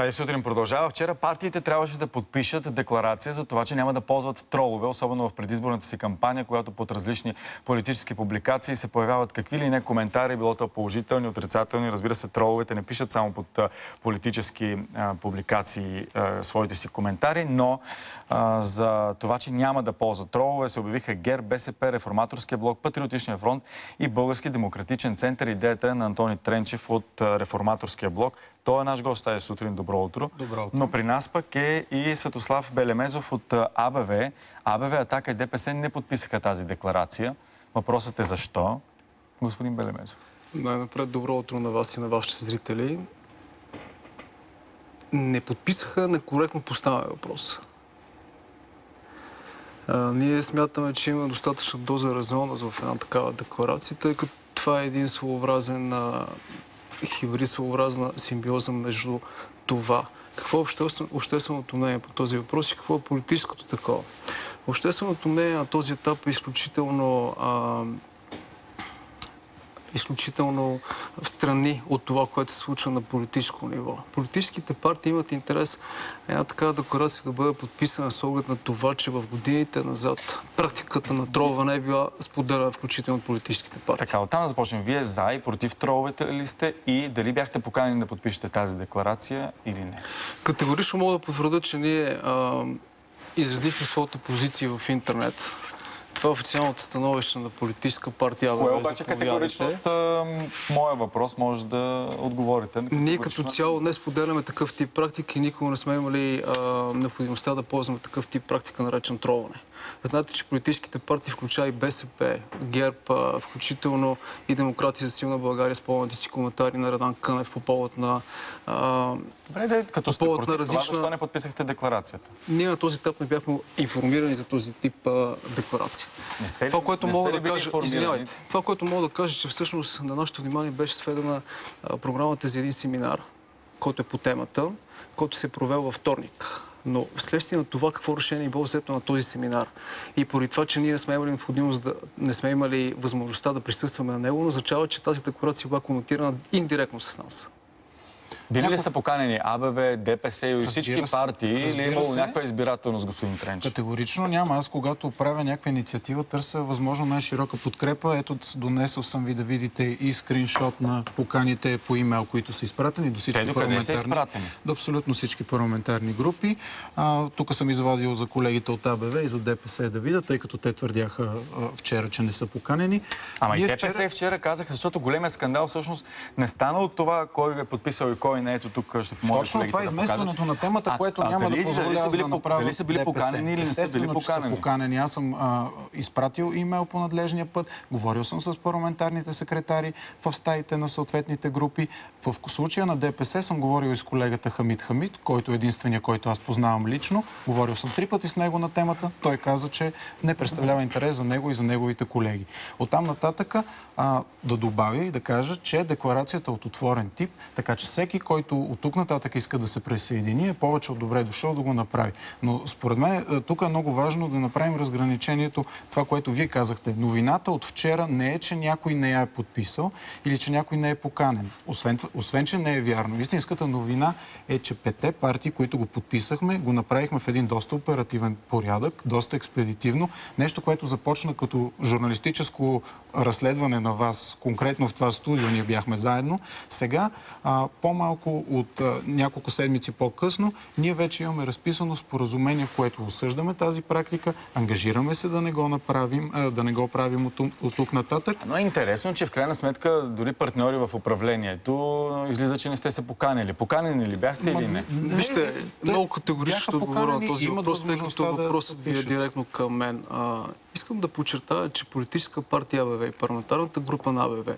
Тази сутрин продължава. Вчера партиите трябваше да подпишат декларация за това, че няма да ползват тролове, особено в предизборната си кампания, когато под различни политически публикации се появяват какви ли не коментари, било то положителни, отрицателни. Разбира се, троловете не пишат само под политически публикации своите си коментари, но за това, че няма да ползват тролове, се обявиха ГЕРБ, БСП, Реформаторския блок, Патриотичния фронт и Български демократичен център. Идеята е на Антони Тренчев от Реформаторския блок. Той е наш гост тази сутрин. Добро утро. Добро утро. Но при нас пък е и Светослав Белемезов от АБВ. АБВ, Атака и ДПС не подписаха тази декларация. Въпросът е защо? Господин Белемезов. Най-напред добро утро на вас и на вашите зрители. Не подписаха некоректно поставя въпрос. Ние смятаме, че има достатъчна доза резонност в една такава декларация, тъй като това е един своеобразен хибрид, своеобразна симбиоза между това. Какво е общественото мнение по този въпрос и какво е политическото такова? Общественото мнение на този етап е изключително встрани от това, което се случва на политическо ниво. Политическите партии имат интерес една такава декларация да бъде подписана с оглед на това, че в годините назад практиката на тролва не е била споделена, включително от политическите партии. Така, оттам да започнем. Вие за и против троловете ли сте и дали бяхте поканени да подпишете тази декларация или не? Категорично мога да потвърда, че ние изразихме своята позиция в интернет. Това е официалното становище на политическа партия АБВ. Кое обаче категорично от моя въпрос може да отговорите? Ние като цяло не споделяме такъв тип практики и никога не сме имали необходимостта да ползваме такъв тип практика, наречен тролване. Знаете, че политическите партии, включая и БСП, ГЕРБ, включително и Демократи за силна България, спомняте си коментари на Радан Кънев по повод на Добре, като сте против това, защо не подписахте декларацията? Ние на този етап не бяхме информирани за този тип декларация. Това, което мога да кажа, че всъщност на нашето внимание беше сведена програмата за един семинар, който е по темата, който се провел във вторник. Но вследствие на това какво решение е било взето на този семинар и поради това, че ние не сме имали необходимост не сме имали възможността да присъстваме на него, означава, че тази декларация била коментирана индиректно с нас. Били ли са поканени АБВ, ДПС и всички партии или е имало някаква избирателност, господин Тренчев? Категорично няма. Аз, когато правя някаква инициатива, търся възможно най-широка подкрепа. Ето, донесъл съм ви да видите и скриншот на поканите по имейл, които са изпратени до всички парламентарни. Са изпратени? До абсолютно всички парламентарни групи. Тук съм извадил за колегите от АБВ и за ДПС да видят, тъй като те твърдяха вчера, че не са поканени. Ама и ДПС вчера казаха, защото големия скандал всъщност не стана от това кой е подписал и кой не. Ето тук ще помоля точно това е изместването на темата, което няма да позволя аз да направя. Дали са били поканени или не са били поканени? Поканени. Аз съм изпратил имейл по надлежния път, говорил съм с парламентарните секретари в стаите на съответните групи. В случая на ДПС съм говорил и с колегата Хамид Хамид, който е единствения, който аз познавам лично. Говорил съм 3 пъти с него на темата. Той каза, че не представлява интерес за него и за неговите колеги. Оттам нататъка да добавя и да кажа, че декларацията е от отворен тип, така че всеки, който от тук нататък иска да се присъедини, е повече от добре дошъл да го направи. Но според мен тук е много важно да направим разграничението, това, което вие казахте. Новината от вчера не е, че някой не я е подписал или че някой не е поканен. Освен че не е вярно. Истинската новина е, че 5 партии, които го подписахме, го направихме в един доста оперативен порядък, доста експедитивно. Нещо, което започна като журналистическо разследване на вас, конкретно в това студио, ние бяхме заедно. Сега, по-малко от няколко седмици по-късно, ние вече имаме разписано споразумение, в което осъждаме тази практика, ангажираме се да не го направим, да не го правим от тук нататък. Но е интересно, че в крайна сметка дори партньори в управлението излиза, че не сте се поканили. Поканени ли бяхте или не? Вижте, много категорично ще отговоря на този въпрос, тъй като въпросът ви е директно към мен. Искам да подчертая, че политическа партия АБВ и парламентарната група на АБВ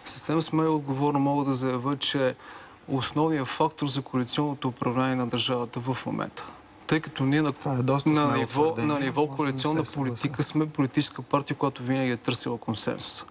съвсем смело отговорно мога да заявя, че основният фактор за коалиционното управление на държавата в момента. Тъй като ние на ниво коалиционна политика сме политическа партия, която винаги е търсила консенсус.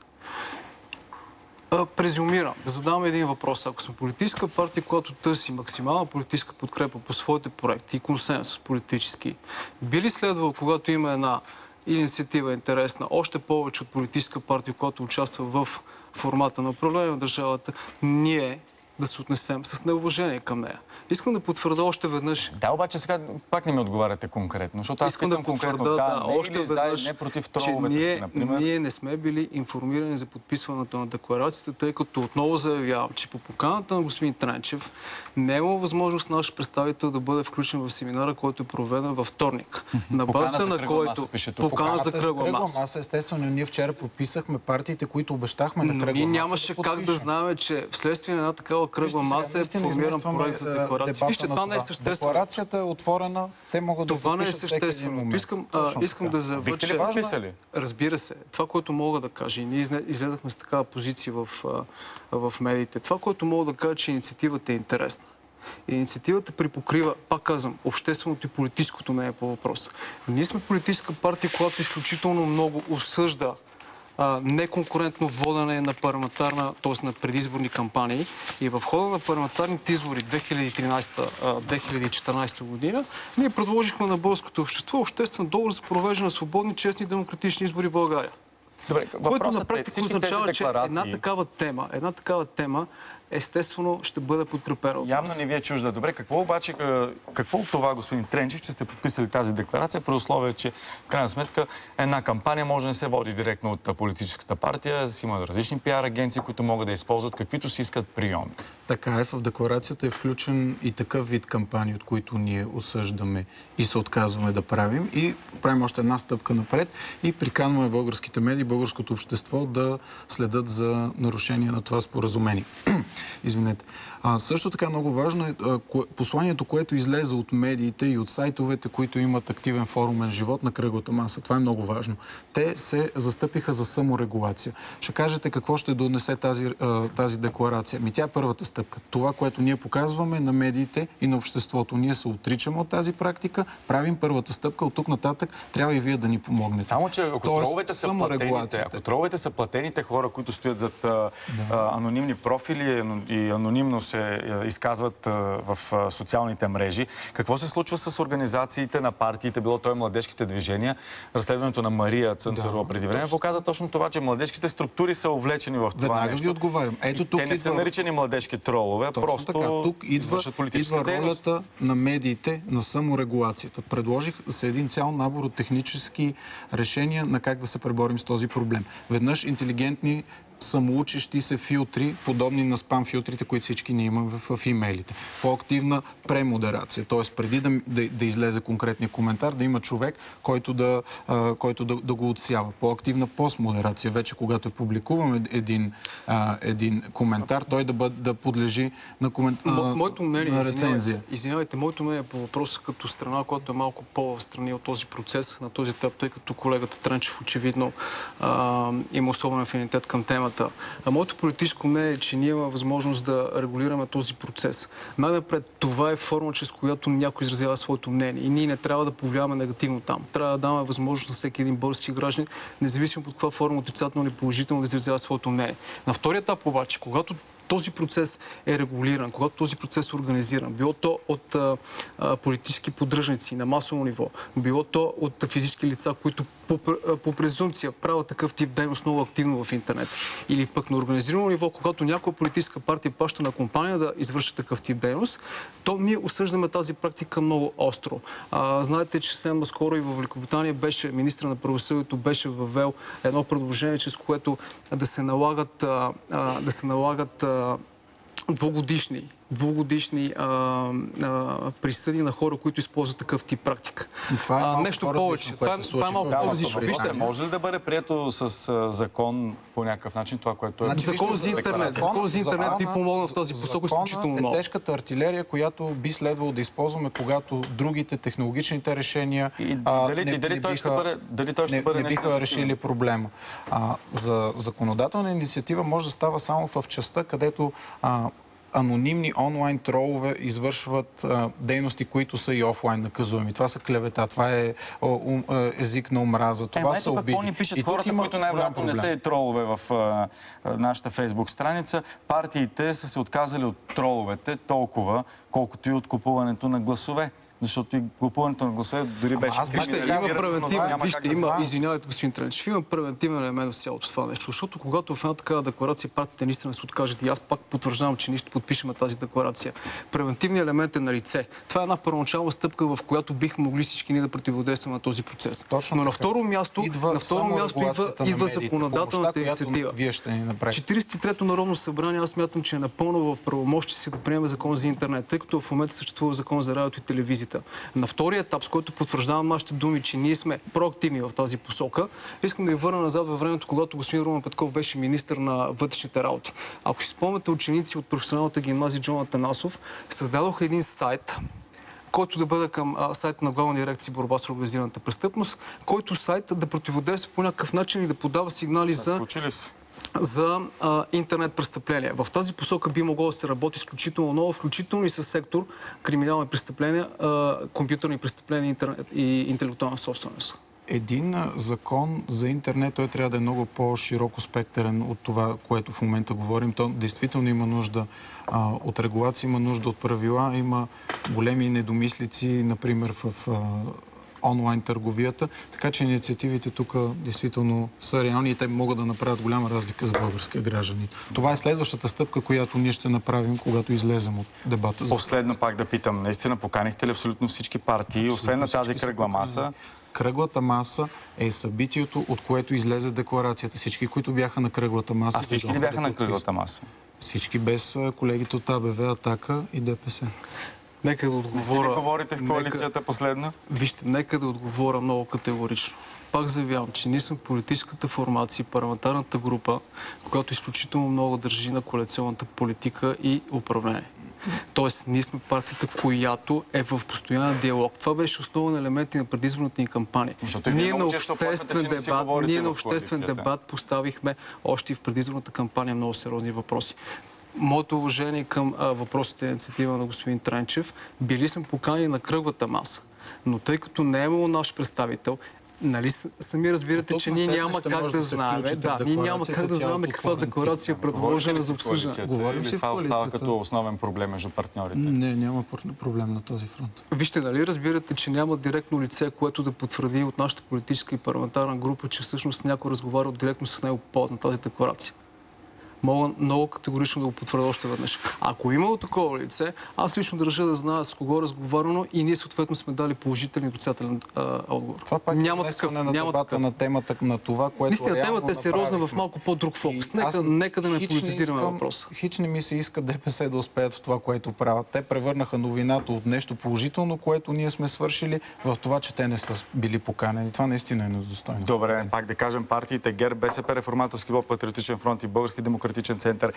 Презюмирам, задавам един въпрос. Ако сме политическа партия, която търси максимална политическа подкрепа по своите проекти и консенсус политически, би ли следвало, когато има една инициатива интересна, още повече от политическа партия, която участва в формата на управление на държавата, ние да се отнесем с неуважение към нея. Искам да потвърда още веднъж. Да, обаче сега пак не ми отговаряте конкретно, защото аз питам конкретно още веднъж, не против троловете, например. Ние не сме били информирани за подписването на декларацията, тъй като отново заявявам, че по поканата на господин Тренчев не е имало възможност наш представител да бъде включен в семинара, който е проведен във вторник. На базата на който покана за кръгла маса. Естествено, ние вчера подписахме партиите, които обещахме на кръгла маса. Ние нямаше как да знаем, че вследствие на една такава кръгла маса е формиран проект за декларация. Вижте, това не е съществено. Декларацията е отворена, те могат да това не е съществено. Искам да заявя, че... подписали? Разбира се. Това, което мога да кажа, и ние изгледахме с такава позиция в медиите, това, което мога да кажа, че инициативата е интересна. Инициативата припокрива, пак казвам, общественото и политическото мнение по въпроса. Ние сме политическа партия, която изключително много осъжда неконкурентно водене на парламентарна, т.е. на предизборни кампании. И в хода на парламентарните избори 2013-2014 година ние предложихме на българското общество обществен договор за провеждане на свободни, честни и демократични избори в България. Добре, който на практика означава, че една такава тема естествено ще бъде подкрепена от нас. Явно не ви е чужда. Добре, какво от това, господин Тренчев, че сте подписали тази декларация, при условие, че в крайна сметка една кампания може да не се води директно от политическата партия, си има различни пиар агенции, които могат да използват каквито си искат приеми. Така е, в декларацията е включен и такъв вид кампании, от които ние осъждаме и се отказваме да правим. И правим още една стъпка напред и приканваме българските медии, българското общество да следят за нарушение на това споразумение. Извинете. Също така много важно е посланието, което излезе от медиите и от сайтовете, които имат активен форумен живот на кръглата маса. Това е много важно. Те се застъпиха за саморегулация. Ще кажете какво ще донесе тази декларация. Тя е първата стъпка. Това, което ние показваме на медиите и на обществото. Ние се отричаме от тази практика, правим първата стъпка. От тук нататък трябва и вие да ни помогнете. Само, че ако троловете са платените хора, които стоят зад анонимни профили и анонимно се изказват в социалните мрежи. Какво се случва с организациите на партиите, било то и младежките движения? Разследването на Мария Цънцарова преди време показва точно това, че младежките структури са увлечени в това нещо. Веднага ви отговарям. Те не са наричани младежки тролове, просто тук извършват политическа дейност. Ролята на медиите на саморегулацията. Предложих се един цял набор от технически решения на как да се преборим с този проблем. Веднъж интелигентни самоучещи се филтри, подобни на спам филтрите, които всички ние имаме в имейлите. По-активна премодерация, т.е. преди да излезе конкретния коментар, да има човек, който да го отсява. По-активна постмодерация, вече когато е един коментар, той да подлежи на рецензия. Извинявайте, моето мнение по въпроса като страна, която е малко по-встрани от този процес, на този етап, тъй като колегата Тренчев очевидно има особен афинитет към темата. Моето политическо мнение е, че ние имаме възможност да регулираме този процес. Най-напред това е форма, чрез която някой изразява своето мнение. И ние не трябва да повлияваме негативно там. Трябва да даваме възможност на всеки един български гражданин, независимо от каква форма, отрицателно или положително, да изразява своето мнение. На втория етап обаче, когато този процес е регулиран, когато този процес е организиран, било то от политически поддръжници на масово ниво, било то от физически лица, които по презумпция правят такъв тип дейност много активно в интернет, или пък на организирано ниво, когато някоя политическа партия плаща на компания да извърши такъв тип дейност, то ние осъждаме тази практика много остро. Знаете, че съвсем наскоро и в Великобритания министър на правосъдието беше въвел едно предложение, чрез което да се налагат двугодишни присъди на хора, които използват такъв тип практика. Това е нещо повече. Това е малко по-различно. Вижте, може ли да бъде прието с закон по някакъв начин това, което е... Закон за интернет. Закон за интернет би помогнал в тази посока изключително много. Е тежката артилерия, която би следвало да използваме, когато другите технологичните решения не биха решили проблема. За законодателна инициатива може да става само в частта, където анонимни онлайн тролове извършват дейности, които са и офлайн наказуеми. Това са клевета, това е език на омраза, това са обиди. Какво ни пишат хората, които най-вероятно не са и тролове в нашата Фейсбук страница? Партиите са се отказали от троловете толкова, колкото и от купуването на гласове. защото и глупуването на гласа дори беше извинявайте, господин Тренчев, има превентивен елемент в цялото това нещо, защото когато в една такава декларация партиите наистина се откажат и аз пак потвърждавам, че ние ще подпишем тази декларация. Превентивният елемент е на лице. Това е една първоначална стъпка, в която бихме могли всички ние да противодействаме на този процес. Но на второ място идва законодателната инициатива. 43-то Народно събрание, аз смятам, че е напълно в правомощие си да приеме закон за интернет, тъй като в момента съществува закон за радиото и телевизията. На втория етап, с който потвърждавам нашите думи, че ние сме проактивни в тази посока, искам да ви върна назад във времето, когато господин Румен Петков беше министър на вътрешните работи. Ако си спомняте, ученици от професионалната гимназия Джон Атанасов създадоха един сайт, който да бъде към сайта на Главна дирекция борба с организираната престъпност, който сайт да противодейства по някакъв начин и да подава сигнали за интернет престъпления. В тази посока би могло да се работи изключително много, включително и с сектор криминални престъпления, компютърни престъпления и интелектуална собственост. Един закон за интернет, той трябва да е много по-широко спектърен от това, което в момента говорим. То действително има нужда от регулация, има нужда от правила, има големи недомислици, например в онлайн търговията, така че инициативите тук действително са реални и те могат да направят голяма разлика за българския гражданин. Това е следващата стъпка, която ние ще направим, когато излезем от дебата. Последно пак да питам, наистина поканихте ли абсолютно всички партии, освен на тази кръгла маса? Кръглата маса е събитието, от което излезе декларацията. Всички, които бяха на кръглата маса... А всички ли бяха на кръглата маса? Всички без колегите от АБВ, Атака и ДПС. Нека да отговоря... Не си ли говорите в коалицията последно? Вижте, нека да отговоря много категорично. Пак заявявам, че ние сме политическата формация, парламентарната група, която изключително много държи на коалиционната политика и управление. Тоест, ние сме партията, която е в постоянен диалог. Това беше основен елемент и на предизборната ни кампания. Ние на обществен дебат поставихме още и в предизборната кампания много сериозни въпроси. Моето уважение към въпросите на инициатива на господин Тренчев, били сме поканени на кръглата маса. Но тъй като не е имало наш представител, нали сами разбирате, че ние няма как да знаем. Ние няма как да знаем каква декларация е предложена за обсъждане. Говорим ли това остава като основен проблем между партньорите? Не, няма проблем на този фронт. Вижте, нали разбирате, че няма директно лице, което да потвърди от нашата политическа и парламентарна група, че всъщност някой разговаря директно с него по повод на тази декларация. Мога много категорично да го потвърдя още веднъж. Ако имало такова лице, аз лично държа да знае с кого е разговаряно и ние съответно сме дали положителен и отрицателен отговор. Това пак няма такъв на дебата на темата на това, което наистина, темата е сериозна в малко по-друг фокус. Нека да не политизираме въпроса. Хич не ми се иска ДПС да успеят в това, което правят. Те превърнаха новината от нещо положително, което ние сме свършили, в това, че те не са били поканени. Това наистина е недостойно. Добре, пак да кажем, партиите ГЕРБ, БСП, Реформаторски блок, Патриотичен фронт и Български демократичен център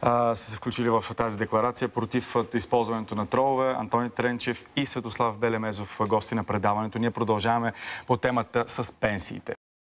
са се включили в тази декларация против използването на тролове. Антони Тренчев и Светослав Белемезов, гости на предаването. Ние продължаваме по темата с пенсиите.